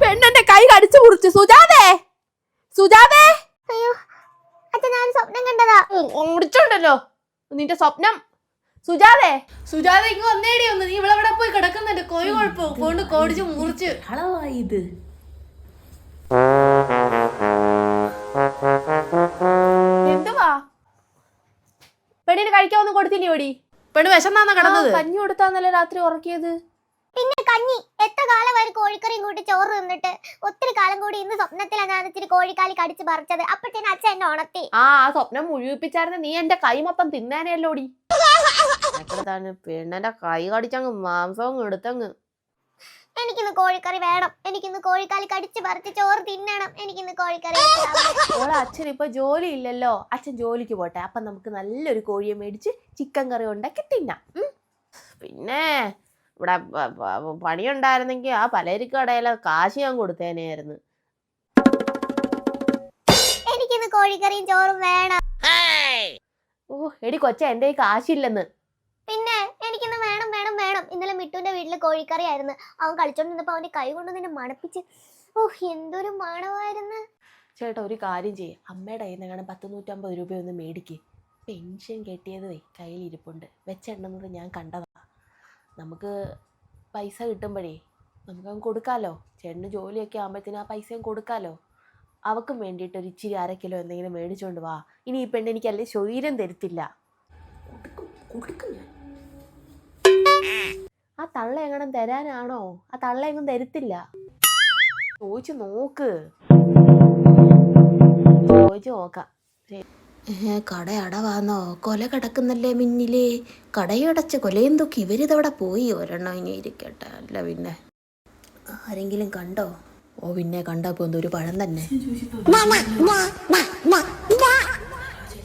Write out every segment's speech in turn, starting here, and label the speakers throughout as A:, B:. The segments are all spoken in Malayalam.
A: പെണ്ണെന്റെ കൈ കടിച്ചു മുറിച്ചു. സുജാതേ, സുജാതേ.
B: അയ്യോ അച്ഛൻ, ഞാൻ സ്വപ്നം കണ്ടതാ.
A: മുടിച്ചോണ്ടല്ലോ നിന്റെ സ്വപ്നം. സുജാതേ, സുജാത ഇങ്ങ് വന്നേടി ഒന്ന്. നീ ഇവിടെ പോയി കിടക്കുന്നുണ്ട്. കോഴി കുഴപ്പം കൊണ്ട് കോടിച്ച് മുറിച്ച് കളവായത്. എന്തുവാ പെണ്ണിന് കഴിക്കാൻ ഒന്നും കൊടുത്തില്ലേ ഓടി? പെണ്ണ് വിശന്നാന്ന കിടന്നത്? കഞ്ഞി കൊടുത്താന്നല്ലേ രാത്രി ഉറക്കിയത്?
B: പിന്നെ കഞ്ഞി. എത്ര കാലം വരെ കോഴിക്കറിയും കൂട്ടി ചോറ് തിന്നിട്ട് ഒത്തിരി കാലം കൂടി ഇന്ന് സ്വപ്നത്തിലാണ് ഞാൻ ഇച്ചിരി കോഴിക്കാലി കടിച്ച് പറിച്ചത്. അപ്പഴത്തേന് അച്ഛൻ എന്നെ ഉണർത്തി.
A: ആ സ്വപ്നം മുഴുവിപ്പിച്ചായിരുന്നു. നീ എന്റെ കൈ മൊത്തം തിന്നാനല്ലോടി. പെണ്ണെന്റെ കൈ കടിച്ചങ്ങ് മാംസവും എടുത്തങ്ങ്.
B: എനിക്കിന്ന് കോഴിക്കറി വേണം. എനിക്കിന്ന് കോഴിക്കാലി കടിച്ച് പറിച്ച് ചോറ് തിന്നണം. എനിക്കിന്ന് കോഴിക്കറി.
A: ഓളെ അച്ഛൻ ഇപ്പൊ ജോലി ഇല്ലല്ലോ. അച്ഛൻ ജോലിക്ക് പോട്ടെ. അപ്പൊ നമുക്ക് നല്ലൊരു കോഴിയെ മേടിച്ച് ചിക്കൻ കറി ഉണ്ടാക്കി തിന്നാം. പിന്നെ ഇവിടെ പണിയുണ്ടായിരുന്നെങ്കിൽ ആ പലചരക്ക് കടയിലെ കാശ് ഞാൻ കൊടുത്തേനായിരുന്നു.
B: എനിക്കിന്ന് കോഴിക്കറിയും ചോറും വേണം.
A: ഓ എടി കൊച്ച, എന്റെ കാശില്ലെന്ന്.
B: പിന്നെ എനിക്കിന്ന് വേണം വേണം വേണം. ഇന്നലെ മിട്ടുവിന്റെ വീട്ടില് കോഴിക്കറി ആയിരുന്നു. അവൻ കളിച്ചോണ്ടിരുന്നപ്പോ അവന്റെ കൈ കൊണ്ട് നിന്നെ മണപ്പിച്ച്. ഓഹ് എന്തൊരു മണമായിരുന്നു.
A: ചേട്ടാ ഒരു കാര്യം ചെയ്യേ, അമ്മയുടെ കയ്യിൽ നിന്ന് 100-150 രൂപയൊന്ന് മേടിക്ക്. പെൻഷൻ കെട്ടിയത് കയ്യിലിരിപ്പുണ്ട്. വെച്ചെണ്ണുന്നത് ഞാൻ കണ്ടതാ. നമുക്ക് പൈസ കിട്ടുമ്പോഴേ നമുക്കങ്ങ് കൊടുക്കാമല്ലോ. ചേട്ടന് ജോലിയൊക്കെ ആകുമ്പോഴത്തേനും ആ പൈസയും കൊടുക്കാമല്ലോ. അവക്കും വേണ്ടിയിട്ട് ഒരു ഇച്ചിരി 1/2 കിലോ എന്തെങ്കിലും മേടിച്ചോണ്ട് വാ. ഇനി ഈ പെണ്ണ് എനിക്കല്ലേ ശരീരം തരത്തില്ല. ആ തള്ള എങ്ങനെ തരാനാണോ? ആ തള്ള എങ്ങും തരത്തില്ല. ചോദിച്ചു നോക്ക്. ചോദിച്ചു നോക്കാം. കട അടവാന്നോ? കൊല കിടക്കുന്നല്ലേ മിന്നില്. കടയടച്ച് കൊലയും തൂക്കി ഇവരിതവിടെ പോയി. ഒരെണ്ണം ഇനി ഇരിക്കട്ടെ. അല്ല പിന്നെ ആരെങ്കിലും കണ്ടോ? ഓ പിന്നെ കണ്ടപ്പോ ഒരു പഴം തന്നെ.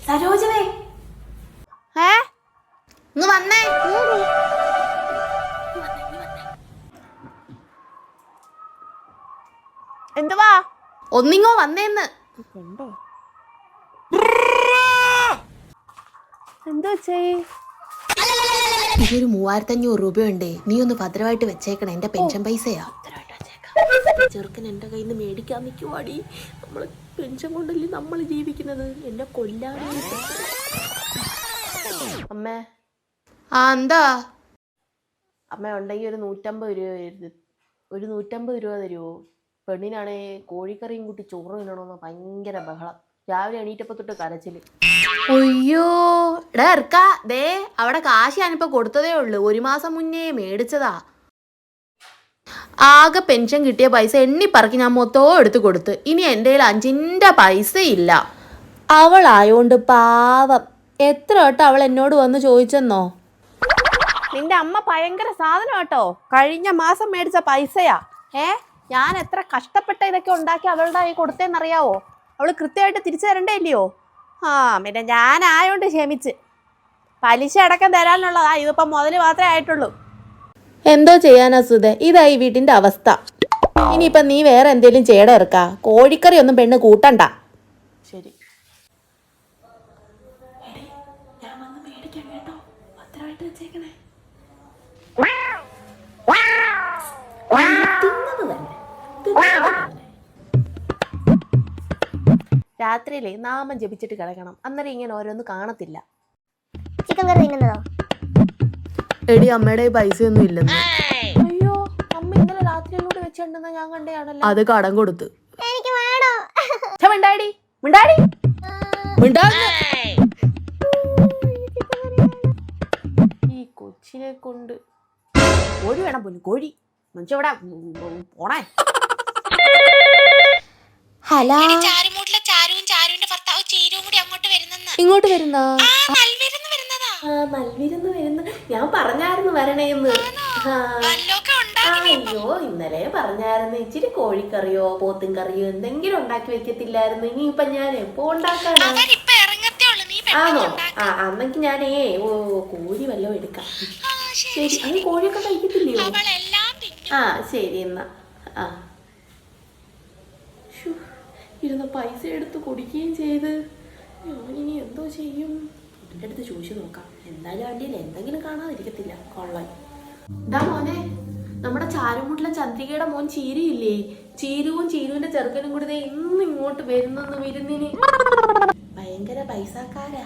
A: സരോജനേ, ഇങ്ങ് വന്നേ. എന്തുവാ? ഒന്നിങ്ങോ വന്നേന്ന്. എന്താ വെച്ചേ? ഇതൊരു 3500 രൂപയുണ്ടേ. നീ ഒന്ന് ഭദ്രമായിട്ട് വെച്ചേക്കണേ. എന്റെ പെൻഷൻ പൈസയാ. ചെറുക്കൻ എന്റെ കയ്യിൽ നിന്ന് മേടിക്കാൻ നിൽക്കുവാടി. നമ്മള് പെൻഷൻ കൊണ്ടല്ലേ നമ്മൾ ജീവിക്കുന്നത്. എന്റെ കൊല്ലാടി. അമ്മേ. എന്താ? അമ്മ ഉണ്ടെങ്കിൽ ഒരു 150 രൂപ തരുമോ? പെണ്ണിനാണേ കോഴിക്കറിയും കൂട്ടി ചോറ് തിന്നണമെന്ന് ഭയങ്കര ബഹളം. രാവിലെ എണീറ്റപ്പോ തൊട്ട് കരച്ചില്. അയ്യോ എടാ ഇറക്കാ, ദേ അവിടെ കാശ് ഞാനിപ്പോ കൊടുത്തതേ ഉള്ളു. 1 മാസം മുന്നേ മേടിച്ചതാ. ആകെ പെൻഷൻ കിട്ടിയ പൈസ എണ്ണിപ്പറക്കി ഞാൻ മൊത്തവും എടുത്ത് കൊടുത്ത്. ഇനി എൻ്റെ കയ്യിൽ 5 പൈസ ഇല്ല. അവളായോണ്ട് പാവം. എത്ര വട്ടം അവൾ എന്നോട് വന്ന് ചോദിച്ചെന്നോ. നിന്റെ അമ്മ ഭയങ്കര സാധനം കേട്ടോ. കഴിഞ്ഞ മാസം മേടിച്ച പൈസയാ. ഞാൻ എത്ര കഷ്ടപ്പെട്ട ഇതൊക്കെ ഉണ്ടാക്കി അവളുടെ കൈ കൊടുത്തേന്നറിയാവോ? അവള് കൃത്യമായിട്ട് തിരിച്ചു തരണ്ടേ ഇല്ലയോ? പിന്നെ ഞാനായോണ്ട് ക്ഷമിച്ച്. പലിശ അടക്കം തരാനുള്ളതാ. ഇതിപ്പം മുതൽ മാത്രമേ ആയിട്ടുള്ളൂ. എന്തോ ചെയ്യാനാ സുധേ, ഇതാ ഈ വീട്ടിന്റെ അവസ്ഥ. ഇനിയിപ്പം നീ വേറെ എന്തേലും ചെയ്യട ഇറക്കാ. കോഴിക്കറി ഒന്നും പെണ്ണ് കൂട്ടണ്ട. ശരി. ഞാൻ വന്ന് മേടിക്കാം കേട്ടോ. ഭദ്രമായിട്ട് വെച്ചേക്കണേ. രാത്രിയിലേ നാമം ജപിച്ചിട്ട് കിടക്കണം. അന്നേരം ഇങ്ങനെ ഓരോന്ന് കാണത്തില്ല.
B: ചിക്കൻ കറി തിന്നുന്നതോ?
A: എടി അമ്മയുടെ പൈസ ഒന്നും ഇല്ലെന്ന്. അയ്യോ അമ്മ ഇന്നലെ രാത്രിയിലൂടെ വെച്ചിട്ടുണ്ടെന്ന് ഞാൻ കണ്ടയാണല്ലോ. അത് കടം കൊടുത്ത്.
B: എനിക്ക് വേണം.
A: മിണ്ടാടി മിണ്ടാടി മിണ്ടാടി. ഈ കൊച്ചിനെ കൊണ്ട് കോഴി വേണം പോലും. കോഴി മനുഷ്യവിടെ പോണേ. ഹലോ, ഇങ്ങോട്ട് വരുന്ന മൽവിരുന്ന് വരുന്ന. ഞാൻ പറഞ്ഞായിരുന്നു വരണേന്ന്. അയ്യോ ഇന്നലെ പറഞ്ഞായിരുന്നു. ഇച്ചിരി കോഴിക്കറിയോ പോത്തും കറിയോ എന്തെങ്കിലും ഉണ്ടാക്കി വെക്കത്തില്ലായിരുന്നു. ഇനിയിപ്പൊ ഞാൻ എപ്പോ ഉണ്ടാക്കാനോ? ആണോ? അന്നെങ്കിൽ ഞാനേ കോഴി വല്ലതും എടുക്കാം. ശരി. അത് കോഴിയൊക്കെ കഴിക്കത്തില്ലയോ? ശരി എന്നാ. ഇരുന്ന പൈസ എടുത്ത് കുടിക്കുകയും ചെയ്ത് ഞാനിനി എന്തോ ചെയ്യും? എൻ്റെ അടുത്ത് ചോദിച്ചു നോക്കാം. എന്തായാലും വണ്ടിയിൽ എന്തെങ്കിലും കാണാതിരിക്കത്തില്ല. കൊള്ളാൻ. ഇതാ മോനെ, നമ്മുടെ ചാരുമുട്ടിലെ ചന്ദ്രികയുടെ മോൻ ചീരുയില്ലേ? ചീരുവും ചീരുവിന്റെ ചെറുക്കനും കൂടി ദേ ഇന്ന് ഇങ്ങോട്ട് വരുന്നെന്ന് വിരുന്നിന്. ഭയങ്കര പൈസക്കാരാ.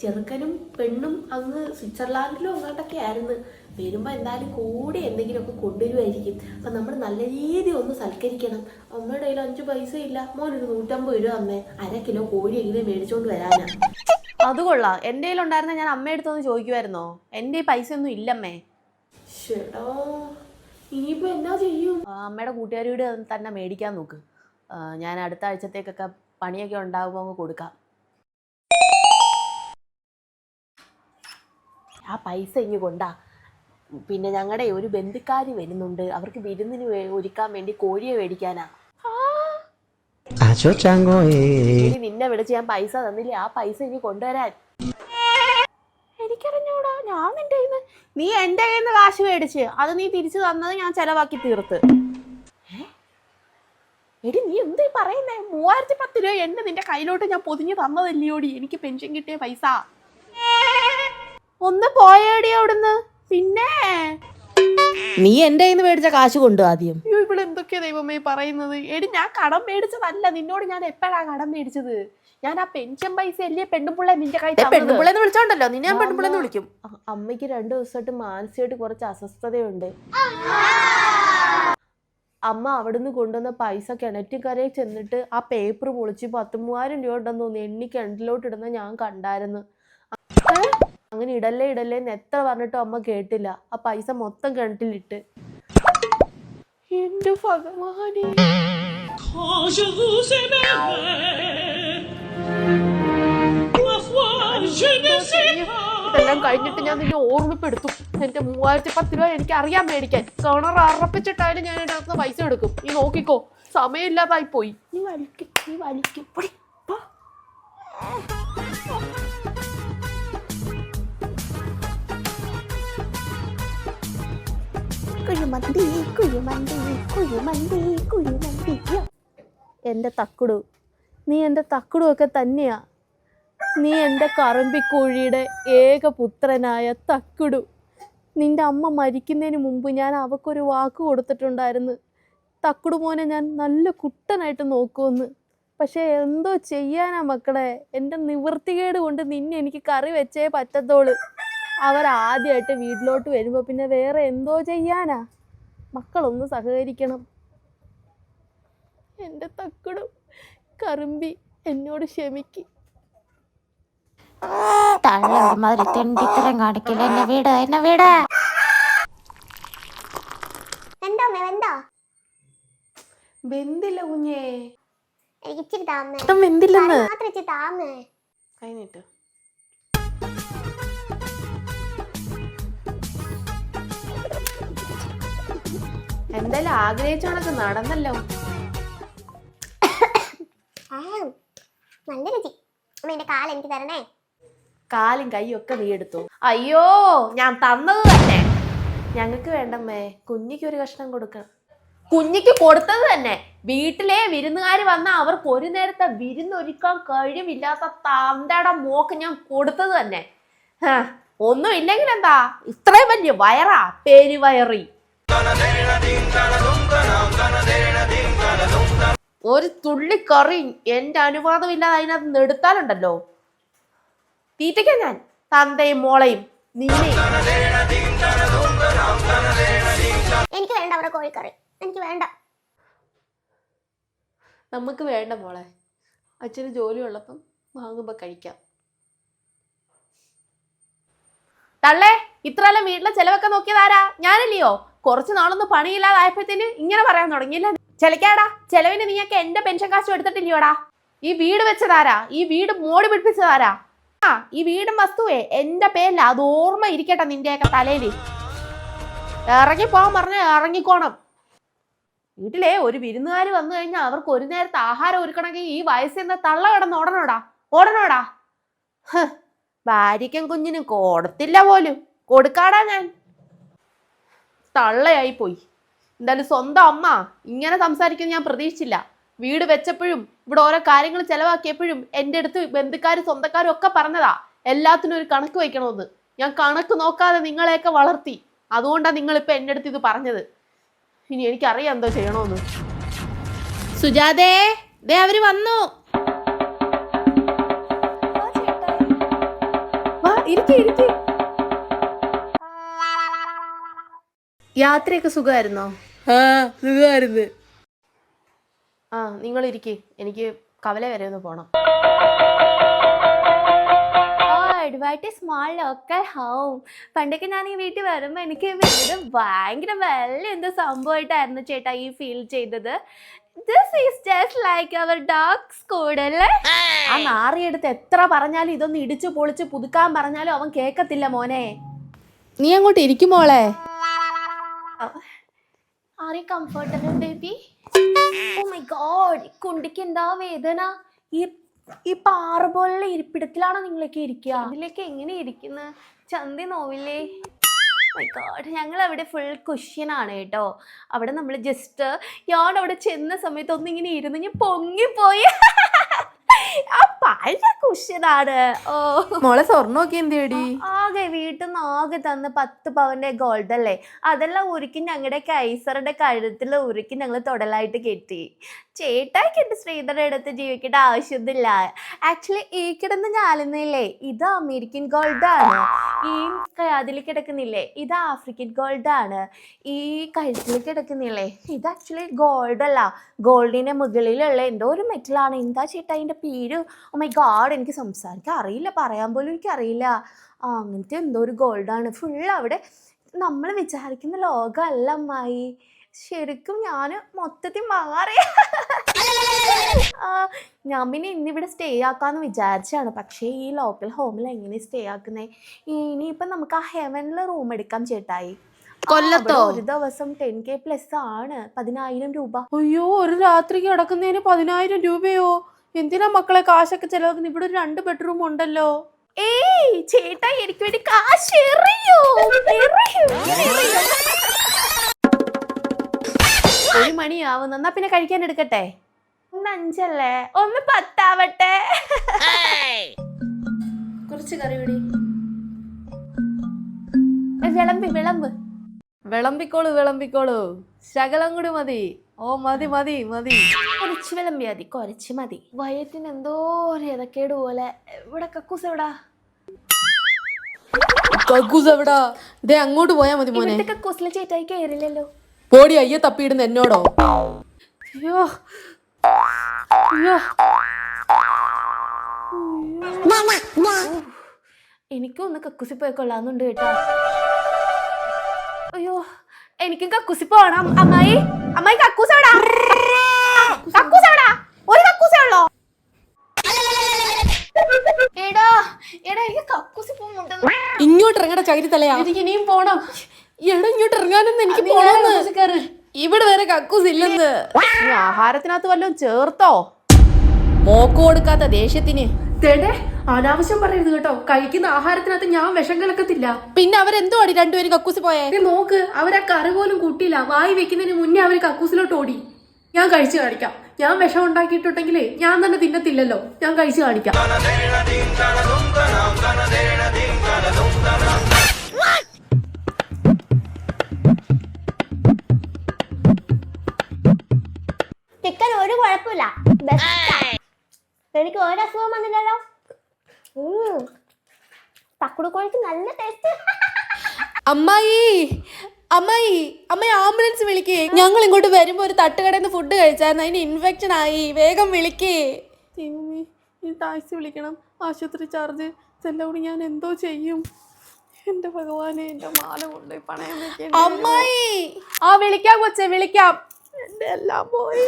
A: ചെറുക്കനും പെണ്ണും അങ്ങ് സ്വിറ്റ്സർലാൻഡിലും അങ്ങോട്ടൊക്കെ ആയിരുന്നു. വരുമ്പോ എന്തായാലും കൂടി എന്തെങ്കിലുമൊക്കെ കൊണ്ടുവരുമായിരിക്കും. അപ്പൊ നമ്മൾ നല്ല രീതി ഒന്ന് സൽക്കരിക്കണം. അമ്മയുടെ കയ്യിൽ 5 പൈസ ഇല്ല. മോനൊരു 150 രൂപ അമ്മേ, 1/2 കിലോ കോഴി എങ്കിലും മേടിച്ചോണ്ട് വരാനാ. അത് കൊള്ളാം. എൻ്റെ കയ്യിലുണ്ടായിരുന്ന ഞാൻ അമ്മയടുത്തൊന്ന് ചോദിക്കുമായിരുന്നോ? എൻ്റെ പൈസ ഒന്നും ഇല്ലമ്മേ. ശരിടാ, ഇനിയിപ്പോ എന്നാ ചെയ്യും? അമ്മയുടെ കൂട്ടുകാരിയുടെ തന്നെ മേടിക്കാൻ നോക്ക്. ഞാൻ അടുത്ത ആഴ്ചത്തേക്കൊക്കെ പണിയൊക്കെ ഉണ്ടാകുമ്പോൾ അങ്ങ് കൊടുക്കാം. ആ പൈസ ഇങ്ങ് കൊണ്ടാ. പിന്നെ ഞങ്ങളുടെ ഒരു ബന്ധുക്കാർ വരുന്നുണ്ട്. അവർക്ക് വിരുന്നിന് ഒരുക്കാൻ വേണ്ടി കോഴിയെ മേടിക്കാനാ. ഇനി നിന്നെ വിളിച്ച് ഞാൻ പൈസ തന്നില്ലേ, ആ പൈസ ഇനി കൊണ്ടുവരാൻ. എനിക്കറിഞ്ഞൂടാ. ഞാൻ നിന്റെ കയ്യിൽ നിന്ന്, നീ എൻ്റെ കയ്യിൽ നിന്ന് കാശ് മേടിച്ച് അത് നീ തിരിച്ചു തന്നത് ഞാൻ ചെലവാക്കി തീർത്ത്. എടി നീ എന്താ പറയുന്നേ? 3010 രൂപ എന്നെ നിന്റെ കയ്യിലോട്ട് ഞാൻ പൊതിഞ്ഞ് തന്നതല്ലിയോടി, എനിക്ക് പെൻഷൻ കിട്ടിയ പൈസ. ഒന്ന് പോയേടി അവിടുന്ന്. പിന്നെ നീ എൻ്റെ കയ്യിൽ നിന്ന് മേടിച്ച കാശ് കൊണ്ടു ആദ്യം. അയ്യോ, ഇവിടെ എന്തൊക്കെയാ ദൈവമേ പറയുന്നത്? എടി ഞാൻ കടം മേടിച്ചതല്ല. നിന്നോട് ഞാൻ എപ്പോഴാ കടം മേടിച്ചത്? ഞാൻ ആ പെൻഷൻ പൈസ അല്ലേ പെണ്ണുപിള്ളേ നിന്റെ കൈ. പെണ്ണുപിള്ളേന്ന് വിളിച്ചോണ്ടല്ലോ നിന്നെ ഞാൻ പെണ്ണുപിള്ളേന്ന് വിളിക്കും. അമ്മയ്ക്ക് 2 ദിവസമായിട്ട് മാനസികമായിട്ട് കുറച്ച് അസ്വസ്ഥതയുണ്ട്. അമ്മ അവിടുന്ന് കൊണ്ടുവന്ന പൈസ കിണറ്റിക്കരയിൽ ചെന്നിട്ട് ആ പേപ്പർ പൊളിച്ച് 10,000 രൂപ ഉണ്ടെന്ന് തോന്നി എണ്ണി കിണറ്റിലോട്ട് ഇടുന്ന ഞാൻ കണ്ടായിരുന്നു. അങ്ങനെ ഇടല്ലേ എന്ന് എത്ര പറഞ്ഞിട്ടും അമ്മ കേട്ടില്ല. ആ പൈസ മൊത്തം കിണറ്റിലിട്ട്. എന്റെ ഭഗവാനെ, ഇതെല്ലാം കഴിഞ്ഞിട്ട് ഞാൻ നിന്നെ ഓർമ്മപ്പെടുത്തും. എന്റെ 3010 രൂപ എനിക്ക് അറിയാൻ മേടിക്കാൻ. കിണർ അറപ്പിച്ചിട്ടായാലും ഞാൻ എൻ്റെ അടുത്ത് പൈസ എടുക്കും. നീ നോക്കിക്കോ, സമയമില്ലാതായി പോയി. നീ വലിക്കും. എന്റെ തക്കുടു, നീ എൻ്റെ തക്കുടു ഒക്കെ തന്നെയാ. നീ എൻ്റെ കറമ്പിക്കോഴിയുടെ ഏക പുത്രനായ തക്കുടു. നിന്റെ അമ്മ മരിക്കുന്നതിന് മുമ്പ് ഞാൻ അവക്കൊരു വാക്ക് കൊടുത്തിട്ടുണ്ടായിരുന്നു, തക്കുടു മോനെ ഞാൻ നല്ല കുട്ടനായിട്ട് നോക്കുമെന്ന്. പക്ഷെ എന്തോ ചെയ്യാനാ മക്കളെ, എൻ്റെ നിവൃത്തികേട് കൊണ്ട് നിന്നെ എനിക്ക് കറി വെച്ചേ പറ്റത്തോളൂ. അവരാദ്യമായിട്ട് വീട്ടിലോട്ട് വരുമ്പോൾ പിന്നെ വേറെ എന്തോ ചെയ്യാനാ? മക്കളൊന്ന് സഹകരിക്കണം. എൻ്റെ തക്കുടു കറുമ്പി, എന്നോട് ക്ഷമിക്ക്. വെന്തില്ല കുഞ്ഞേ, വെന്തില്ലെന്ന് കഴിഞ്ഞിട്ട്. എന്തായാലും ആഗ്രഹിച്ചോണൊക്കെ നടന്നല്ലോ.
B: നല്ല രുചി. എന്റെ കാല് എനിക്ക് തരണേ.
A: കാലും കൈയും ഒക്കെ നീ എടുത്തു. അയ്യോ, ഞാൻ തന്നത് തന്നെ. ഞങ്ങൾക്ക് വേണ്ടമ്മേ, കുഞ്ഞിക്ക് ഒരു കഷ്ണം കൊടുക്കണം. കുഞ്ഞിക്ക് കൊടുത്തത് തന്നെ. വീട്ടിലെ വിരുന്നുകാർ വന്ന അവർക്ക് ഒരു നേരത്തെ വിരുന്നൊരുക്കാൻ കഴിവില്ലാത്ത തന്തയുടെ മോക്ക് ഞാൻ കൊടുത്തത് തന്നെ. ഒന്നും ഇല്ലെങ്കിൽ എന്താ, ഇത്രയും വലിയ വയറാ, പെരുവയറി. ഒരു തുള്ളി കറി എന്റെ അനുവാദമില്ലാതെ അതിനകത്ത് നെടുത്താലുണ്ടല്ലോ, തീറ്റയ്ക്കാ ഞാൻ തന്തയും മോളയും നിന്നെയും.
B: എനിക്ക് വേണ്ട അവിടെ കോഴിക്കറി, എനിക്ക് വേണ്ട.
A: നമുക്ക് വേണ്ട മോളെ, അച്ഛന് ജോലി ഉള്ളപ്പം വാങ്ങുമ്പോ കഴിക്കാം. തള്ളേ, ഇത്രയെല്ലാം വീട്ടിലെ ചെലവൊക്കെ നോക്കിയതാരാ? ഞാനല്ലയോ? കുറച്ച് നാളൊന്നും പണിയില്ലാതായപ്പോഴത്തേന് ഇങ്ങനെ പറയാൻ തുടങ്ങിയില്ല. ചെലക്കാടാ, ചെലവിന് നീയൊക്കെ എന്റെ പെൻഷൻ കാശും എടുത്തിട്ടില്ലയോടാ? ഈ വീട് വെച്ചതാരാ? ഈ വീട് മോടി പിടിപ്പിച്ചതാരാ? ഈ വീടും വസ്തുവേ എന്റെ പേരില്ല. അത് ഓർമ്മ ഇരിക്കട്ടെ നിന്റെയൊക്കെ തലയില്. ഇറങ്ങിപ്പോകാൻ പറഞ്ഞ ഇറങ്ങിക്കോണം. വീട്ടിലെ ഒരു വിരുന്നുകാർ വന്നു കഴിഞ്ഞാൽ അവർക്ക് ഒരു നേരത്തെ ആഹാരം ഒരുക്കണമെങ്കിൽ ഈ വയസ്സിന്ന് തള്ള കിടന്ന് ഓടണോടാ. ഭാര്യയ്ക്കും കുഞ്ഞിനും കൊടുത്തില്ല പോലും. കൊടുക്കാടാ ഞാൻ. തള്ളയായി പോയി. എന്തായാലും സ്വന്തം അമ്മ ഇങ്ങനെ സംസാരിക്കുന്ന ഞാൻ പ്രതീക്ഷിച്ചില്ല. വീട് വെച്ചപ്പോഴും ഇവിടെ ഓരോ കാര്യങ്ങൾ ചെലവാക്കിയപ്പോഴും എൻ്റെ അടുത്ത് ബന്ധുക്കാരും സ്വന്തക്കാരും ഒക്കെ പറഞ്ഞതാ എല്ലാത്തിനും ഒരു കണക്ക് വയ്ക്കണമെന്ന്. ഞാൻ കണക്ക് നോക്കാതെ നിങ്ങളെയൊക്കെ വളർത്തി. അതുകൊണ്ടാണ് നിങ്ങളിപ്പോൾ എൻ്റെ അടുത്ത് ഇത് പറഞ്ഞത്. ഇനി എനിക്കറിയാം എന്തോ ചെയ്യണമെന്ന്. സുജാതേ, ദേ അവര് വന്നു. യാത്രയൊക്കെ സുഖമായിരുന്നോ?
C: സുഖമായിരുന്നു.
A: നിങ്ങൾ ഇരിക്കേ, എനിക്ക് കവല വരെ ഒന്ന് പോണം.
C: Small local home. പണ്ടൊക്കെ ഞാൻ ഈ വീട്ടിൽ വരുമ്പോ എനിക്ക് വീട് ഭയങ്കര വലിയ എന്തോ സംഭവമായിട്ടായിരുന്നു ചേട്ടാ ഈ ഫീൽ ചെയ്തത്. ദിസ് ഈസ് ജസ്റ്റ് ലൈക്ക് അവർ ഡോഗ്സ് കൂടല്ലേ.
A: ആ നാറിയെടുത്ത് എത്ര പറഞ്ഞാലും ഇതൊന്ന് ഇടിച്ചു പൊളിച്ച് പുതുക്കാൻ പറഞ്ഞാലും അവൻ കേക്കത്തില്ല മോനെ. നീ അങ്ങോട്ട് ഇരിക്കും മോളെ.
C: Are you comfortable baby? Oh my god, കുണ്ടിക്ക് എന്താ വേദന. ഈ പാറ പോലുള്ള ഇരിപ്പിടത്തിലാണോ നിങ്ങളൊക്കെ ഇരിക്കുക? ഇതിലേക്ക് എങ്ങനെ ഇരിക്കുന്ന ചന്തി നോവില്ലേ? മൈ ഗോഡ്, ഞങ്ങൾ അവിടെ ഫുൾ കുഷ്യനാണ് കേട്ടോ. അവിടെ നമ്മൾ ജസ്റ്റ് ഞാൻ അവിടെ ചെന്ന സമയത്ത് ഒന്നിങ്ങനെ ഇരുന്ന് ഞാൻ പൊങ്ങിപ്പോയി. ആ പഴയ കുഷ്യനാണ്. ഓ
A: മോളെ സ്വർണ്ണമൊക്കെ എന്തേടി?
C: ആകെ വീട്ടിൽ നിന്ന് ആകെ തന്ന് 10 പവന്റെ ഗോൾഡ് അല്ലേ, അതെല്ലാം ഉരുക്കി ഞങ്ങളുടെ കൈസറുടെ കഴുത്തിൽ ഉരുക്കി ഞങ്ങൾ തൊടലായിട്ട് കെട്ടി. ചേട്ടായിക്ക് എൻ്റെ ശ്രീധരൻ്റെ അടുത്ത് ജീവിക്കേണ്ട ആവശ്യമൊന്നുമില്ല. ആക്ച്വലി ഈ കിടന്ന് ഞാലുന്നില്ലേ, ഇത് അമേരിക്കൻ ഗോൾഡാണ്. ഈ അതിൽ കിടക്കുന്നില്ലേ, ഇത് ആഫ്രിക്കൻ ഗോൾഡാണ്. ഈ കഴുത്തിൽ കിടക്കുന്നില്ലേ, ഇത് ആക്ച്വലി ഗോൾഡ് അല്ല, ഗോൾഡിൻ്റെ മുകളിലുള്ള എന്തോ ഒരു മെറ്റലാണ്. എന്താ ചേട്ടാ അതിൻ്റെ പേര്? ഓ മൈ ഗോഡ്, എനിക്ക് സംസാരിക്കാൻ അറിയില്ല, പറയാൻ പോലും എനിക്കറിയില്ല. അങ്ങനത്തെ എന്തോ ഒരു ഗോൾഡാണ്. ഫുൾ അവിടെ നമ്മൾ വിചാരിക്കുന്ന ലോകമല്ല അമ്മായി. ശരിക്കും ഞാൻ മൊത്തത്തിൽ മാറി. ഞാൻ പിന്നെ ഇന്നിവിടെ സ്റ്റേ ആക്കാന്ന് വിചാരിച്ചാണ്. പക്ഷേ ഈ ലോക്കൽ ഹോമിൽ എങ്ങനെ സ്റ്റേ ആക്കുന്നേ? ഇനിയിപ്പം നമുക്ക് ആ ഹെവനിൽ റൂം എടുക്കാം ചേട്ടായി.
A: കൊല്ലത്തോ?
C: ഒരു ദിവസം 10K പ്ലസ് ആണ്, 10,000 രൂപ.
A: അയ്യോ, ഒരു രാത്രിക്ക് കിടക്കുന്നതിന് 10,000 രൂപയോ? എന്തിനാ മക്കളെ കാശൊക്കെ ചെലവാക്കുന്നത്? ഇവിടെ ഒരു 2 ബെഡ്റൂം ഉണ്ടല്ലോ.
C: ഏയ് ചേട്ടാ, എനിക്ക് വേണ്ടി കാശ് എറിയോ?
A: 1 മണിയാവുന്നു. എന്നാ പിന്നെ കഴിക്കാൻ എടുക്കട്ടെ?
C: 5 അല്ലേ, 10 ആവട്ടെ.
A: കുറച്ച് കറി പിടി.
C: വിളമ്പ്.
A: വിളമ്പിക്കോളൂ. ശകലം കൂടി മതി. ഓ മതി.
C: കുറച്ച് വിളമ്പിയാ മതി, കുറച്ച് മതി. വയറ്റിന് എന്തോ ഒരു ഇതക്കേട് പോലെ. ഇവിടെ കക്കൂസ് എവിടാ?
A: എവിടാ? ദേ അങ്ങോട്ട് പോയാ മതി മോനെ.
C: ഇവിടുത്തെ കക്കൂസിലെ ചേട്ടായി കയറില്ലല്ലോ.
A: പോടി, അയ്യ തപ്പിയിടുന്ന എന്നോടോ? അയ്യോ,
C: എനിക്കും ഒന്ന് കക്കൂസി പോയി കൊള്ളാന്നുണ്ട് കേട്ടോ. അയ്യോ, എനിക്കും കക്കൂസി പോണം. അമ്മായി കക്കൂസ് എവിടാ? ഒരു കക്കൂസേ ഉള്ളോ? എടാ എനിക്ക് കക്കൂസി പോകുന്നുണ്ട്.
A: ഇങ്ങോട്ട് ഇറങ്ങട ചകിരി തലയാ.
C: എനിക്ക് ഇനിയും പോണം.
A: എടാ ഇങ്ങോട്ട് ഇറങ്ങാനൊന്നും എനിക്ക് പോണെന്ന്. ഇവിടെ വരെ കക്കൂസ് ഇല്ലെന്ന്. ആഹാരത്തിനകത്ത് വല്ലതും ചേർത്തോ? മോക്ക് കൊടുക്കാത്ത ദേഷ്യത്തിന്.
D: അനാവശ്യം പറയരുത് കേട്ടോ. കഴിക്കുന്ന ആഹാരത്തിനകത്ത് ഞാൻ വിഷം കലക്കത്തില്ല.
A: പിന്നെ അവരെന്തോടി രണ്ടുപേരും കക്കൂസ് പോയേ?
D: നോക്ക്, അവരാ കറി പോലും കൂട്ടിയില്ല. വായി വെക്കുന്നതിന് മുന്നേ അവര് കക്കൂസിലോട്ട് ഓടി. ഞാൻ കഴിച്ചു കാണിക്കാം. ഞാൻ വിഷം ഉണ്ടാക്കിയിട്ടുണ്ടെങ്കിലേ ഞാൻ തന്നെ തിന്നത്തില്ലല്ലോ. ഞാൻ കഴിച്ചു കാണിക്കാം.
B: ചിക്കൻ ഒരു കുഴപ്പമില്ല, എനിക്ക് ഒരു അസുഖം വന്നില്ലല്ലോ. പക്കുടക്കോഴിക്ക് നല്ല ടേസ്റ്റ്.
A: അമ്മായി ആംബുലൻസ് വിളിക്കേ. ഞങ്ങൾ ഇങ്ങോട്ട് വരുമ്പോ ഒരു തട്ടുകടയിൽ നിന്ന് ഫുഡ് കഴിച്ചായിരുന്നു, അതിന് ഇൻഫെക്ഷൻ ആയി. വേഗം വിളിക്കേ.
D: ഈ ടാക്സി വിളിക്കണം. ആശുപത്രി ചാർജ് എല്ലാം കൂടി ഞാൻ എന്തോ ചെയ്യും? എന്റെ ഭഗവാനെ, എന്റെ മാല കൊണ്ട് പണയം വെക്കേണ്ടി.
A: അമ്മായി
D: വിളിക്കാം കൊച്ചേ, വിളിക്കാം. എന്റെ എല്ലാം പോയി.